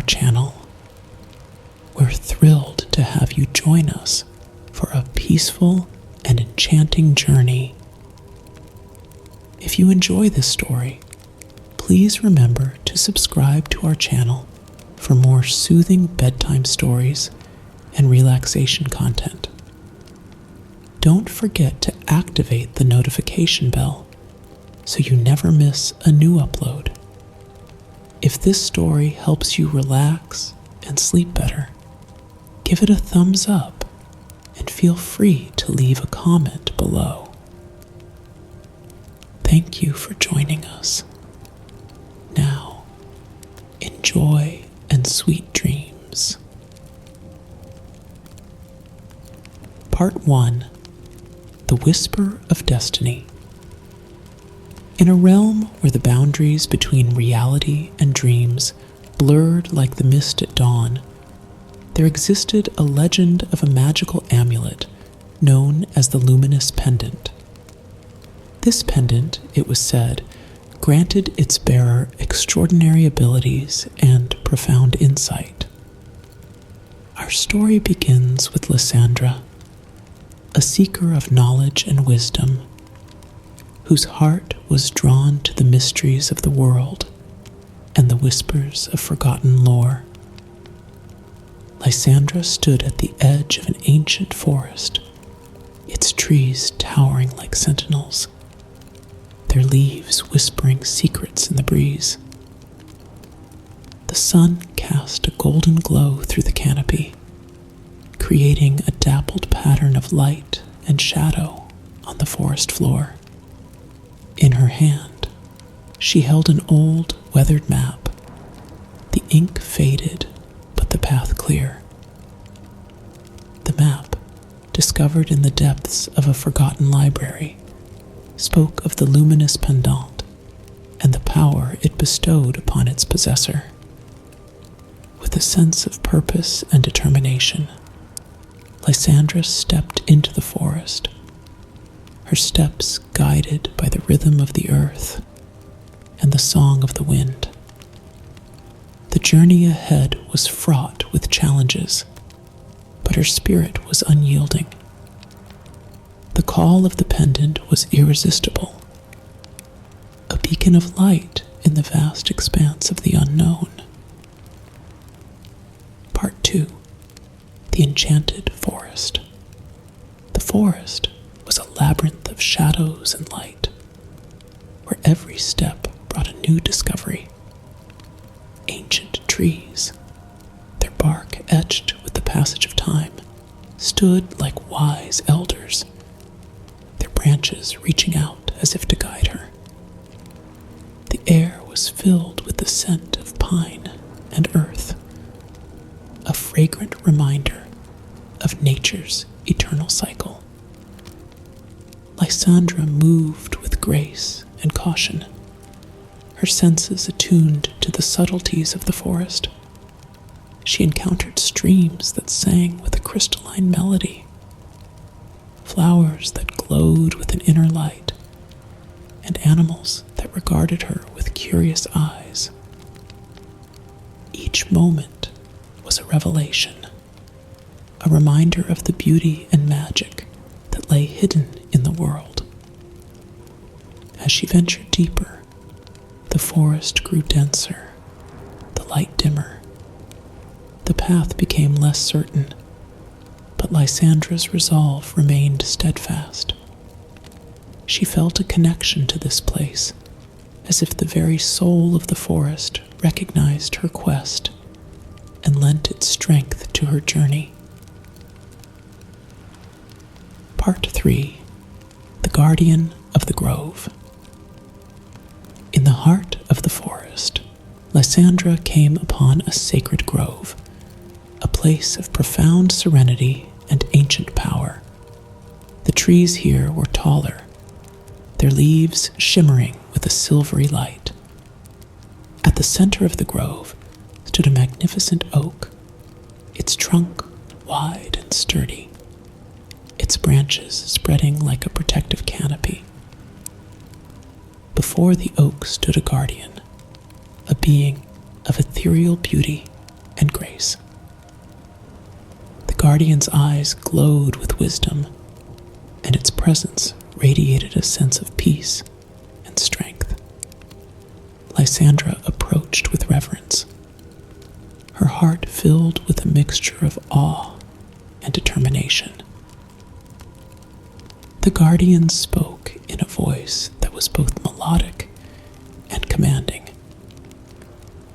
channel. We're thrilled to have you join us for a peaceful and enchanting journey. If you enjoy this story, please remember to subscribe to our channel for more soothing bedtime stories and relaxation content. Don't forget to activate the notification bell so you never miss a new upload. If this story helps you relax and sleep better, give it a thumbs up and feel free to leave a comment below. Thank you for joining us. Now, enjoy and sweet dreams. Part 1. The Whisper of Destiny. In a realm where the boundaries between reality and dreams blurred like the mist at dawn, there existed a legend of a magical amulet known as the Luminous Pendant. This pendant, it was said, granted its bearer extraordinary abilities and profound insight. Our story begins with Lysandra, a seeker of knowledge and wisdom, whose heart was drawn to the mysteries of the world and the whispers of forgotten lore. Lysandra stood at the edge of an ancient forest, its trees towering like sentinels, their leaves whispering secrets in the breeze. The sun cast a golden glow through the canopy, creating a dappled pattern of light and shadow on the forest floor. In her hand, she held an old, weathered map, the ink faded, but the path clear. The map, discovered in the depths of a forgotten library, spoke of the luminous pendant and the power it bestowed upon its possessor. With a sense of purpose and determination, Lysandra stepped into the forest, her steps guided by the rhythm of the earth and the song of the wind. The journey ahead was fraught with challenges, but her spirit was unyielding. The call of the pendant was irresistible, a beacon of light in the vast expanse of the unknown. Part 2. The Enchanted Forest. The forest was a labyrinth of shadows and light, where every step brought a new discovery. Ancient trees, their bark etched with the passage of time, stood like wise elders, their branches reaching out as if to guide her. The air was filled with the scent of pine and earth, a fragrant reminder of nature's eternal cycle. Lysandra moved with grace and caution, her senses attuned to the subtleties of the forest. She encountered streams that sang with a crystalline melody, flowers that glowed with an inner light, and animals that regarded her with curious eyes. Each moment was a revelation, a reminder of the beauty and magic that lay hidden in the world. As she ventured deeper, the forest grew denser, the light dimmer. The path became less certain, but Lysandra's resolve remained steadfast. She felt a connection to this place, as if the very soul of the forest recognized her quest and lent its strength to her journey. Part 3. The Guardian of the Grove. In the heart of the forest, Lysandra came upon a sacred grove, a place of profound serenity and ancient power. The trees here were taller, their leaves shimmering with a silvery light. At the center of the grove stood a magnificent oak, its trunk wide and sturdy, its branches spreading like a protective canopy. Before the oak stood a guardian, a being of ethereal beauty and grace. The guardian's eyes glowed with wisdom, and its presence radiated a sense of peace and strength. Lysandra approached with reverence, her heart filled with a mixture of awe and determination. The guardian spoke in a voice that was both melodic and commanding,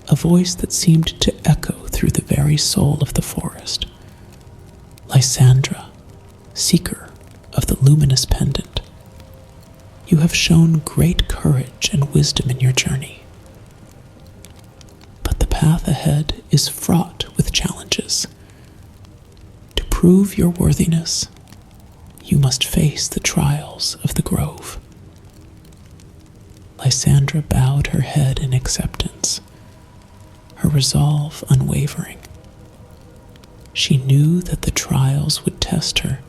a voice that seemed to echo through the very soul of the forest. Lysandra, seeker of the luminous pendant, you have shown great courage and wisdom in your journey. But the path ahead is fraught with challenges. To prove your worthiness, you must face the trials of the grove. Lysandra bowed her head in acceptance, her resolve unwavering. She knew that the trials would test her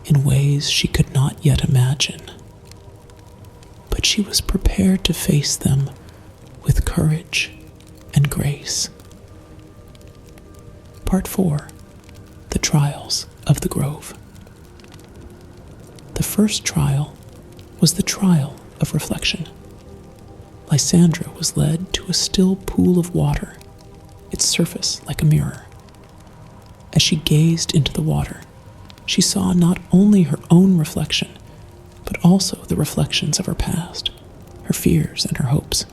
in ways she could not yet imagine, but she was prepared to face them with courage and grace. Part 4. The Trials of the Grove. The first trial was the trial of reflection. Lysandra was led to a still pool of water, its surface like a mirror. As she gazed into the water, she saw not only her own reflection, but also the reflections of her past, her fears and her hopes.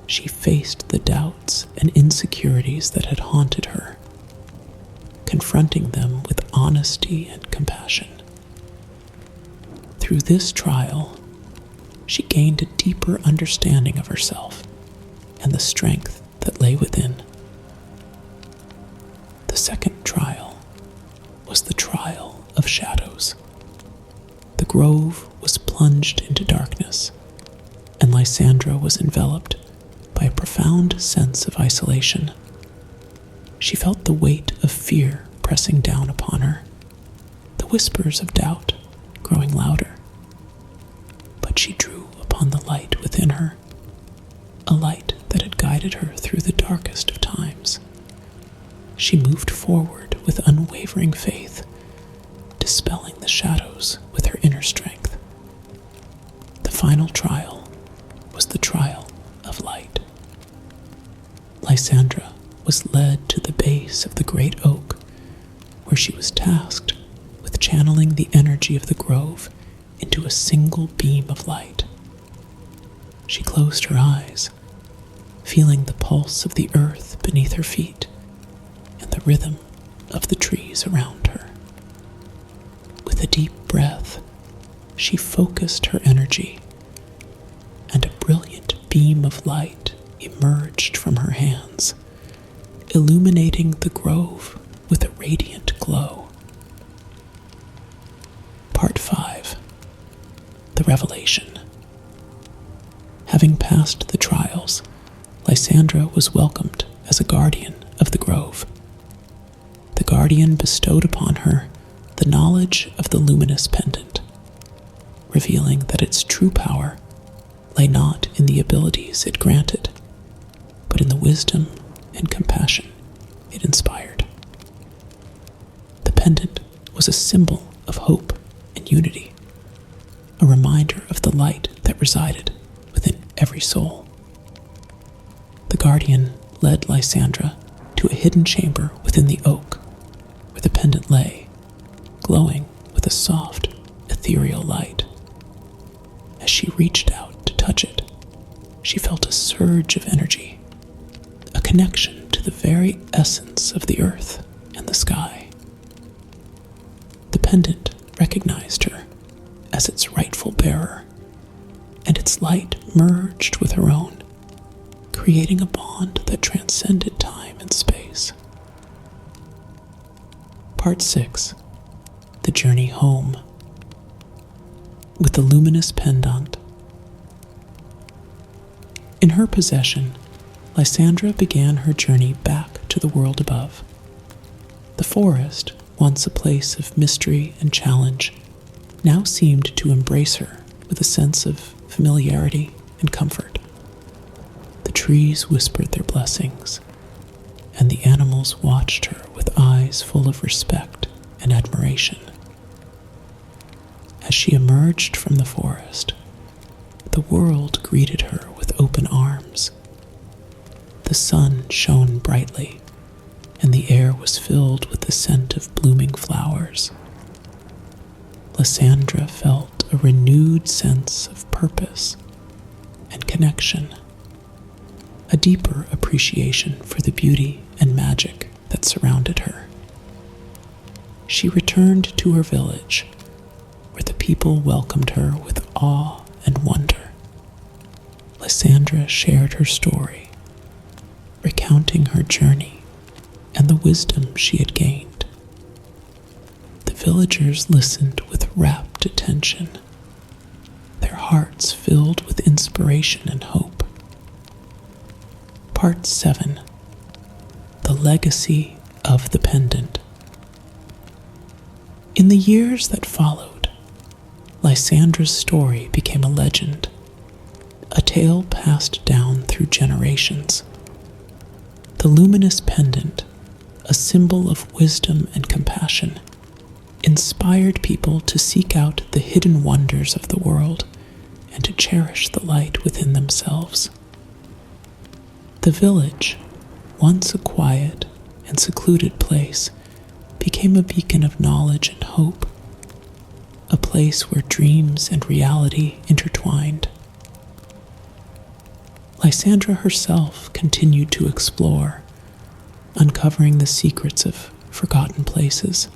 She faced the doubts and insecurities that had haunted her, confronting them with honesty and compassion. Through this trial, she gained a deeper understanding of herself and the strength that lay within. The second trial was the trial of shadows. The grove was plunged into darkness, and Lysandra was enveloped by a profound sense of isolation. She felt the weight of fear pressing down upon her, the whispers of doubt growing louder. But she drew upon the light within her, a light that had guided her through the darkest of times. She moved forward with unwavering faith, dispelling the shadows with her inner strength. The final trial was the trial of light. Lysandra was led to the base of the great oak, where she was tasked with channeling the energy of the grove into a single beam of light. She closed her eyes, feeling the pulse of the earth beneath her feet and the rhythm of the trees around her. With a deep breath, she focused her energy, and a brilliant beam of light emerged from her hands, illuminating the grove with a radiant glow. Part 5. The Revelation. Having passed the trials, Lysandra was welcomed as a guardian of the grove. The guardian bestowed upon her the knowledge of the luminous pendant, revealing that its true power lay not in the abilities it granted, but in the wisdom and compassion it inspired. The pendant was a symbol of hope and unity, a reminder of the light that resided within every soul. The guardian led Lysandra to a hidden chamber within the oak, where the pendant lay, glowing with a soft, ethereal light. As she reached out to touch it, she felt a surge of energy, a connection to the very essence of the earth and the sky. The pendant recognized her as its rightful bearer, and its light merged with her own, creating a bond that transcended time and space. Part 6. The Journey Home. With the luminous pendant in her possession, Lysandra began her journey back to the world above. The forest, once a place of mystery and challenge, now seemed to embrace her with a sense of familiarity and comfort. The trees whispered their blessings, and the animals watched her with eyes full of respect and admiration. As she emerged from the forest, the world greeted her with open arms. The sun shone brightly, and the air was filled with the scent of blooming flowers. Lysandra felt a renewed sense of purpose and connection, a deeper appreciation for the beauty and magic that surrounded her. She returned to her village, where the people welcomed her with awe and wonder. Lysandra shared her story, recounting her journey and the wisdom she had gained. The villagers listened with rapt attention, their hearts filled with inspiration and hope. Part 7. The Legacy of the Pendant. In the years that followed, Lysandra's story became a legend, a tale passed down through generations. The luminous pendant, a symbol of wisdom and compassion, inspired people to seek out the hidden wonders of the world and to cherish the light within themselves. The village, once a quiet and secluded place, became a beacon of knowledge and hope, a place where dreams and reality intertwined. Lysandra herself continued to explore, uncovering the secrets of forgotten places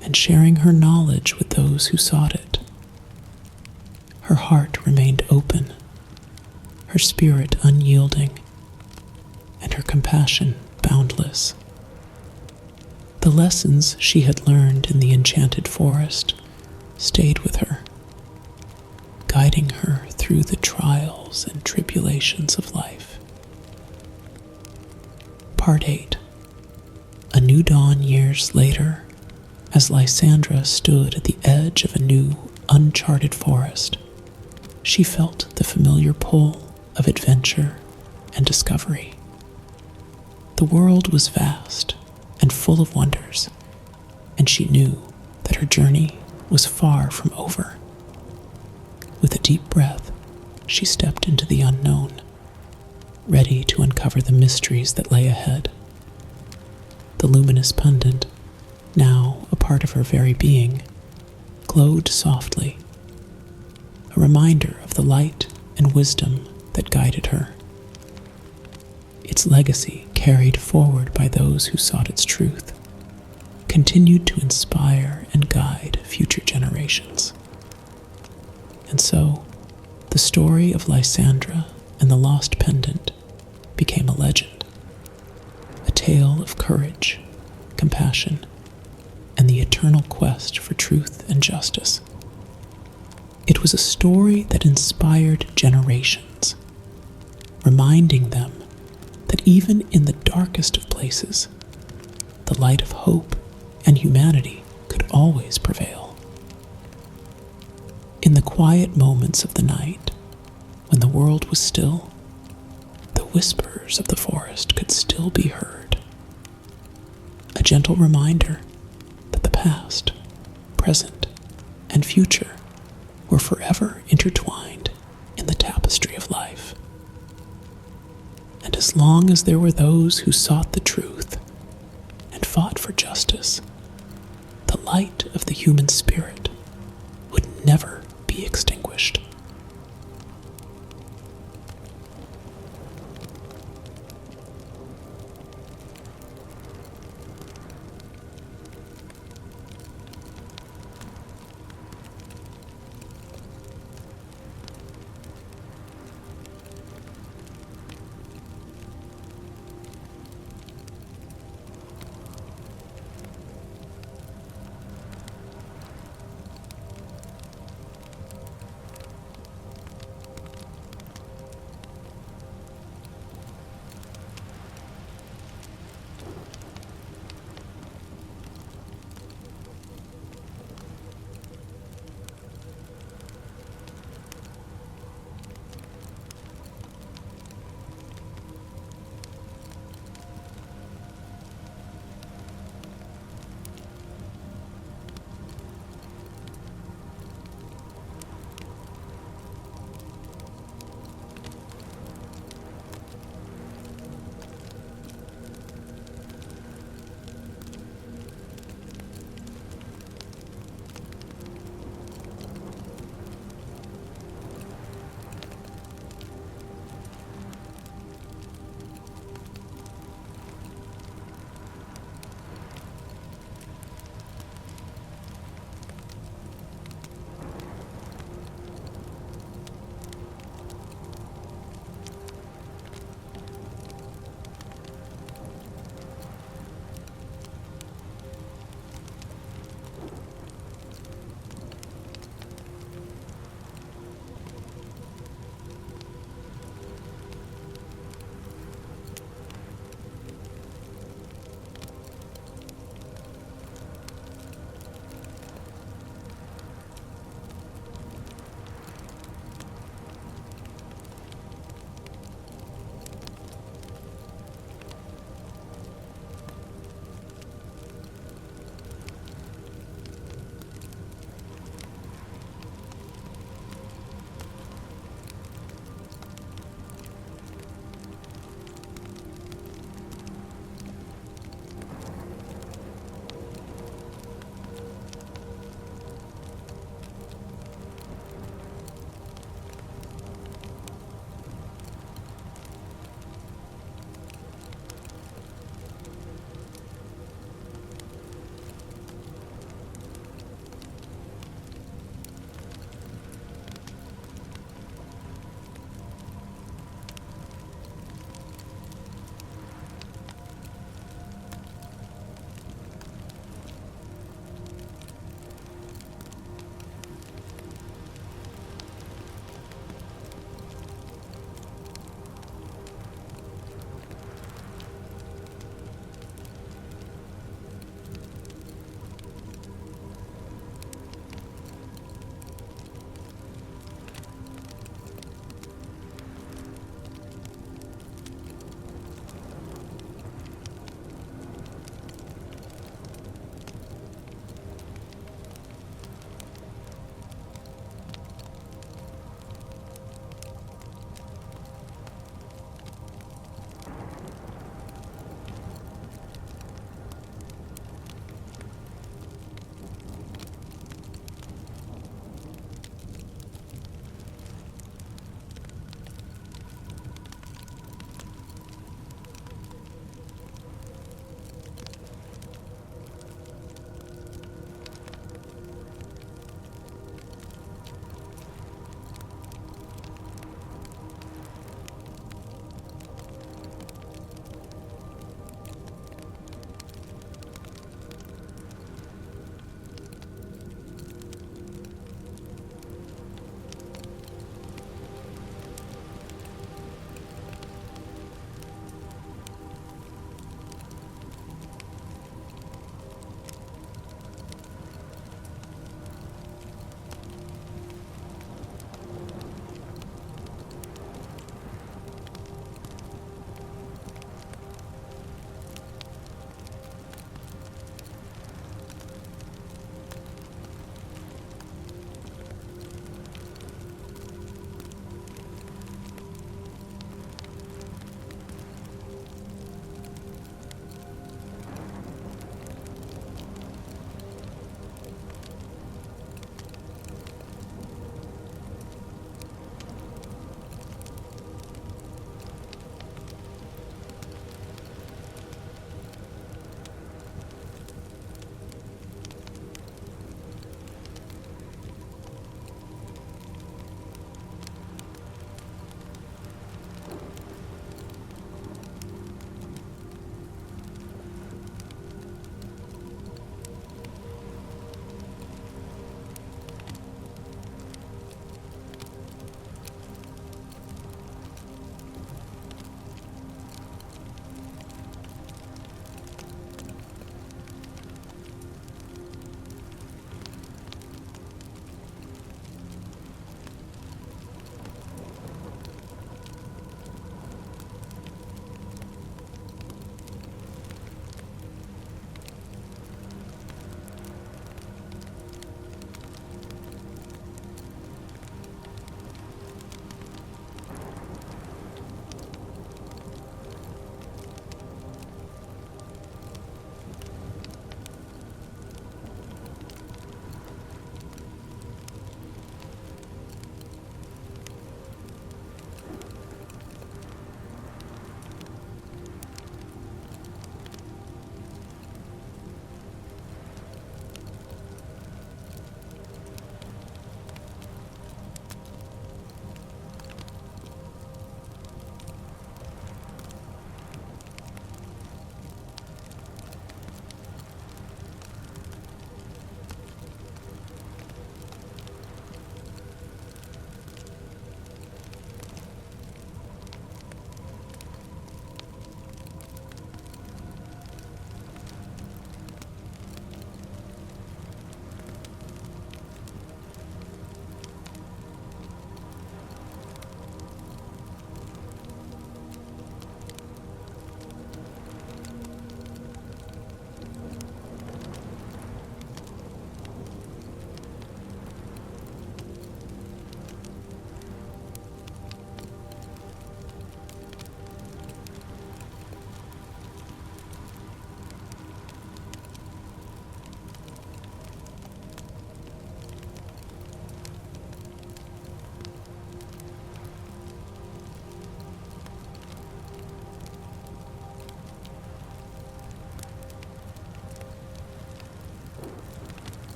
and sharing her knowledge with those who sought it. Her heart remained open, her spirit unyielding, and her compassion boundless. The lessons she had learned in the enchanted forest stayed with her, guiding her through the trials and tribulations of life. Part 8. A new dawn years later, as Lysandra stood at the edge of a new, uncharted forest, she felt the familiar pull of adventure and discovery. The world was vast and full of wonders, and she knew that her journey was far from over. With a deep breath, she stepped into the unknown, ready to uncover the mysteries that lay ahead. The luminous pendant, now a part of her very being, glowed softly, a reminder of the light and wisdom that guided her. Its legacy, carried forward by those who sought its truth, continued to inspire and guide future generations. And so, the story of Lysandra and the lost pendant became a legend, a tale of courage, compassion, and the eternal quest for truth and justice. It was a story that inspired generations, reminding them that even in the darkest of places, the light of hope and humanity could always prevail. In the quiet moments of the night, when the world was still, the whispers of the forest could still be heard. A gentle reminder that the past, present, and future were forever intertwined in the tapestry of life. And as long as there were those who sought the truth and fought for justice, the light of the human spirit would never be extinguished.